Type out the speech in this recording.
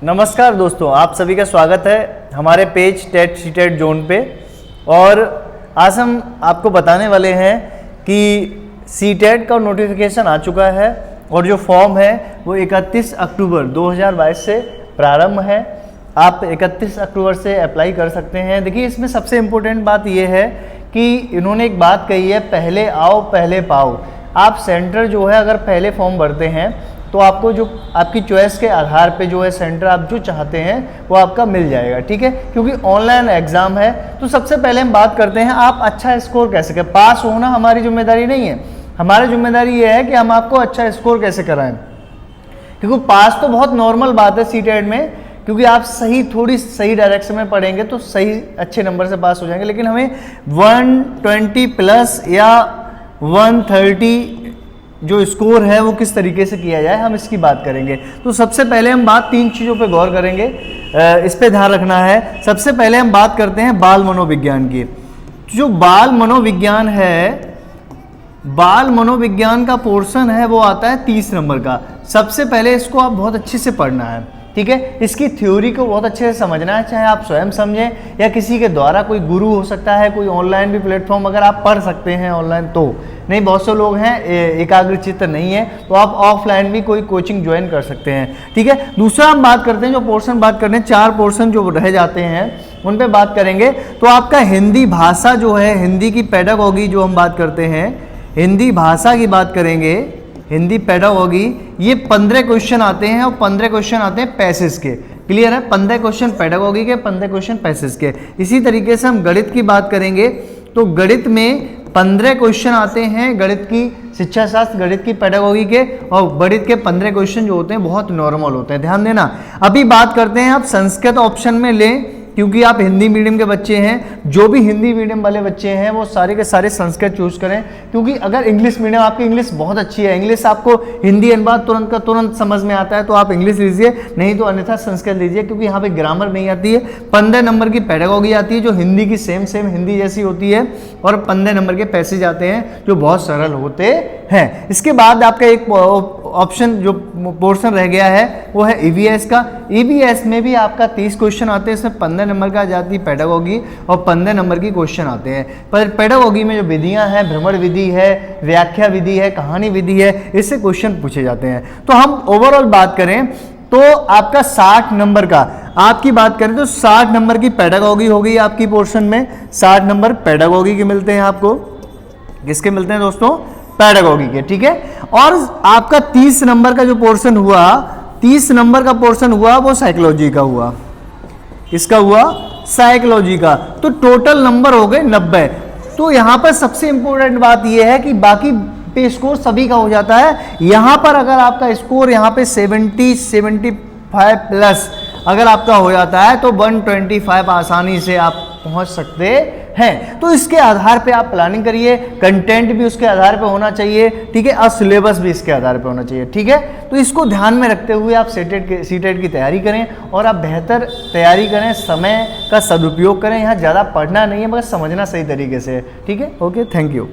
नमस्कार दोस्तों, आप सभी का स्वागत है हमारे पेज टेट सीटेट जोन पे। और आज हम आपको बताने वाले हैं कि सीटेट का नोटिफिकेशन आ चुका है और जो फॉर्म है वो 31 अक्टूबर 2022 से प्रारंभ है। आप 31 अक्टूबर से अप्लाई कर सकते हैं। देखिए, इसमें सबसे इम्पोर्टेंट बात ये है कि इन्होंने एक बात कही है, पहले आओ पहले पाओ। आप सेंटर जो है अगर पहले फॉर्म भरते हैं तो आपको जो आपकी चॉइस के आधार पे जो है सेंटर आप जो चाहते हैं वो आपका मिल जाएगा, ठीक है, क्योंकि ऑनलाइन एग्जाम है। तो सबसे पहले हम बात करते हैं आप अच्छा स्कोर कैसे करें। पास होना हमारी जिम्मेदारी नहीं है, हमारी जिम्मेदारी ये है कि हम आपको अच्छा स्कोर कैसे कराएं, क्योंकि पास तो बहुत नॉर्मल बात है सीटेट में, क्योंकि आप थोड़ी सही डायरेक्शन में पढ़ेंगे तो सही अच्छे नंबर से पास हो जाएंगे। लेकिन हमें 120 प्लस या 130 जो स्कोर है वो किस तरीके से किया जाए, हम इसकी बात करेंगे। तो सबसे पहले हम बात 3 चीज़ों पे गौर करेंगे, इस पे ध्यान रखना है। सबसे पहले हम बात करते हैं बाल मनोविज्ञान की। जो बाल मनोविज्ञान है, बाल मनोविज्ञान का पोर्शन है वो आता है 30 नंबर का। सबसे पहले इसको आप बहुत अच्छे से पढ़ना है, ठीक है। इसकी थ्योरी को बहुत अच्छे से समझना है, चाहे आप स्वयं समझें या किसी के द्वारा, कोई गुरु हो सकता है, कोई ऑनलाइन भी प्लेटफॉर्म अगर आप पढ़ सकते हैं ऑनलाइन तो नहीं। बहुत से लोग हैं एकाग्रचित्त नहीं है तो आप ऑफलाइन भी कोई कोचिंग ज्वाइन कर सकते हैं, ठीक है। दूसरा हम बात करते हैं, जो पोर्शन बात करते हैं, 4 पोर्शन जो रह जाते हैं उन पे बात करेंगे। तो आपका हिंदी भाषा जो है, हिंदी की पेडागॉजी जो हम बात करते हैं, हिंदी भाषा की बात करेंगे, हिंदी पेडागॉजी, ये 15 क्वेश्चन आते हैं और 15 क्वेश्चन आते हैं पैसेज के। क्लियर है, 15 क्वेश्चन पेडागॉजी के, 15 क्वेश्चन पैसेज के। इसी तरीके से हम गणित की बात करेंगे तो गणित में 15 क्वेश्चन आते हैं गणित की शिक्षा शास्त्र, गणित की पेडागॉजी के, और गणित के 15 क्वेश्चन जो होते हैं बहुत नॉर्मल होते हैं, ध्यान देना। अभी बात करते हैं आप संस्कृत ऑप्शन में लें, क्योंकि आप हिंदी मीडियम के बच्चे हैं। जो भी हिंदी मीडियम वाले बच्चे हैं वो सारे के सारे संस्कृत चूज करें, क्योंकि अगर इंग्लिश मीडियम, आपकी इंग्लिश बहुत अच्छी है, इंग्लिश आपको हिंदी अनुवाद तुरंत का तुरंत समझ में आता है तो आप इंग्लिश लीजिए, नहीं तो अन्यथा संस्कृत लीजिए, क्योंकि यहाँ पे ग्रामर नहीं आती है। 15 नंबर की पेडागॉजी आती है जो हिंदी की सेम हिंदी जैसी होती है, और 15 नंबर के पैसेज आते हैं जो बहुत सरल होते हैं। इसके बाद आपका एक ऑप्शन जो पोर्शन रह गया है वो है ईवीएस का। ईवीएस में भी आपका 30 क्वेश्चन आते हैं, इसमें 15 नंबर का आ जाती है पेडागॉजी और 15 नंबर की क्वेश्चन आते हैं। पर पेडागॉजी में जो विधियां हैं, भ्रमण विधि है, व्याख्या विधि है, कहानी विधि है, इससे क्वेश्चन पूछे जाते हैं। तो हम ओवरऑल बात करें तो आपका 60 नंबर का, आपकी बात करें तो 60 नंबर की पेडागॉजी हो गई आपकी पोर्शन में। 60 नंबर पेडागॉजी के मिलते हैं आपको। किसके मिलते हैं दोस्तों? पेडागॉजी के, ठीक है। और आपका 30 नंबर का जो पोर्शन हुआ, 30 नंबर का पोर्शन हुआ वो साइकोलॉजी का हुआ। इसका हुआ साइकोलॉजी का। तो टोटल नंबर हो गए 90। तो यहां पर सबसे इंपॉर्टेंट बात यह है कि बाकी पे स्कोर सभी का हो जाता है। यहां पर अगर आपका स्कोर यहां पे 75 प्लस अगर आपका हो जाता है तो 125 आसानी से आप पहुंच सकते हैं। तो इसके आधार पे आप प्लानिंग करिए, कंटेंट भी उसके आधार पे होना चाहिए, ठीक है, और सिलेबस भी इसके आधार पे होना चाहिए, ठीक है। तो इसको ध्यान में रखते हुए आप सीटेट की तैयारी करें और आप बेहतर तैयारी करें, समय का सदुपयोग करें। यहाँ ज़्यादा पढ़ना नहीं है मगर समझना सही तरीके से, ठीक है। Okay, thank you.